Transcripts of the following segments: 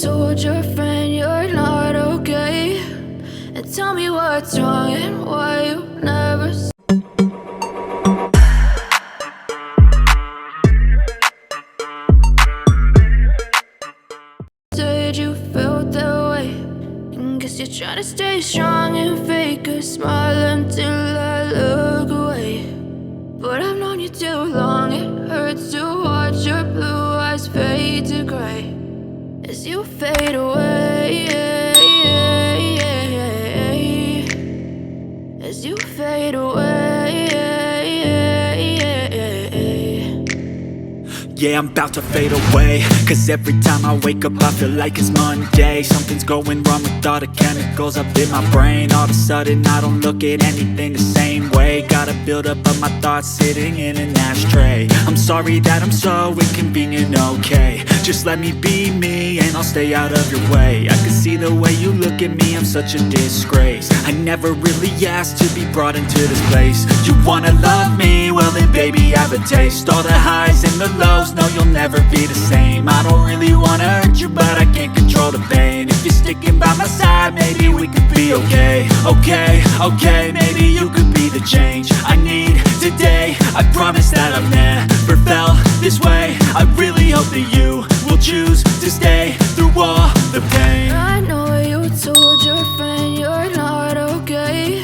told your friend you're not okay? And tell me what's wrong and why you never said you felt that way. And guess you're trying to stay strong and fake a smile until I look away. But I've known you too long, it hurts to watch your blue eyes fade to gray as you fade away, as you fade away. Yeah, I'm about to fade away, cause every time I wake up I feel like it's Monday. Something's going wrong with all the chemicals up in my brain. All of a sudden I don't look at anything the same way. Got a buildup of my thoughts sitting in an ashtray. I'm sorry that I'm so inconvenient, okay? Just let me be me and I'll stay out of your way. I can see the way you look at me, I'm such a disgrace. I never really asked to be brought into this place. You wanna love me? Well then baby have a taste. All the highs and the lows, no, you'll never be the same. I don't really wanna hurt you, but I can't control the pain. If you're sticking by my side, maybe we could be okay. Okay, maybe you could be the change I need today. I promise that I've never felt this way. I really hope that you will choose to stay through all the pain. I know you told your friend you're not okay.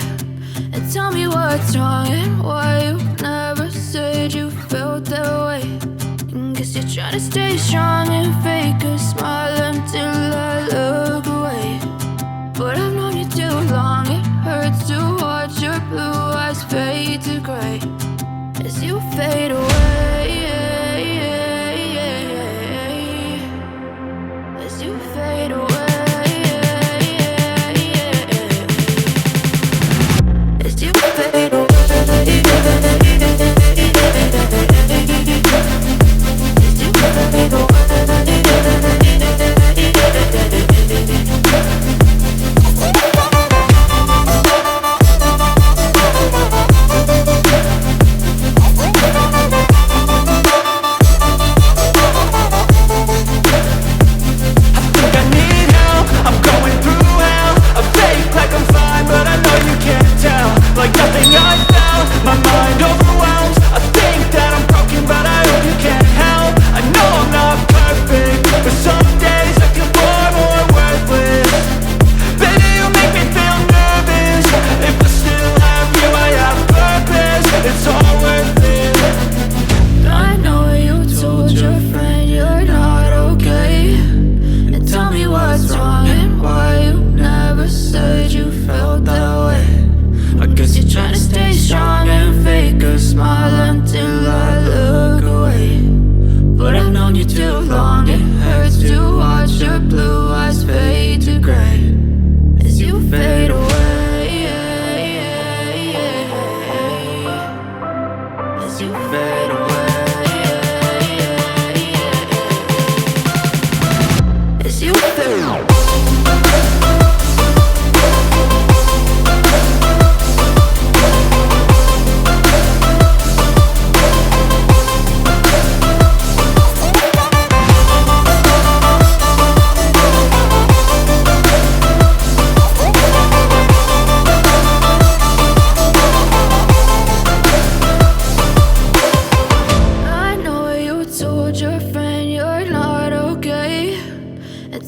And tell me what's wrong and why you never said you felt that way. Guess you're trying to stay strong and fake a smile until I look away. But I've known you too long, it hurts to watch your blue eyes fade to gray as you fade away, as you fade away, as you fade away.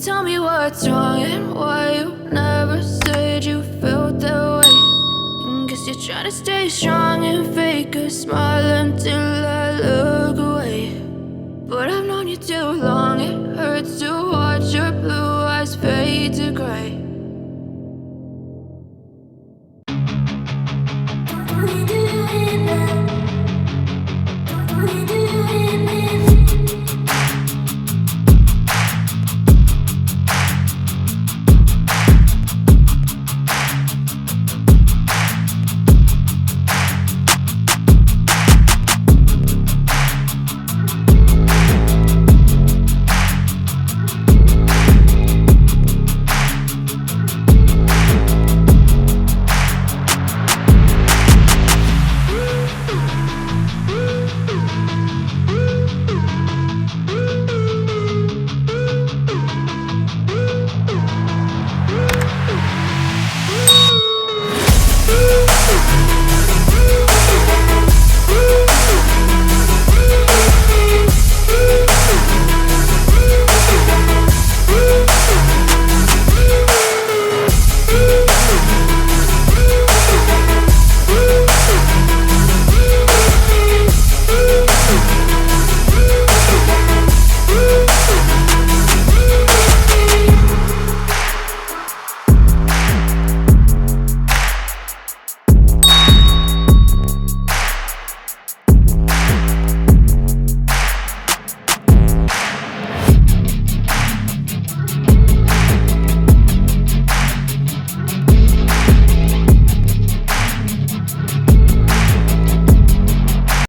Tell me what's wrong and why you never said you felt that way. Guess you're trying to stay strong and fake a smile until I look away. But I've known you too long, it hurts to watch your blue eyes fade to gray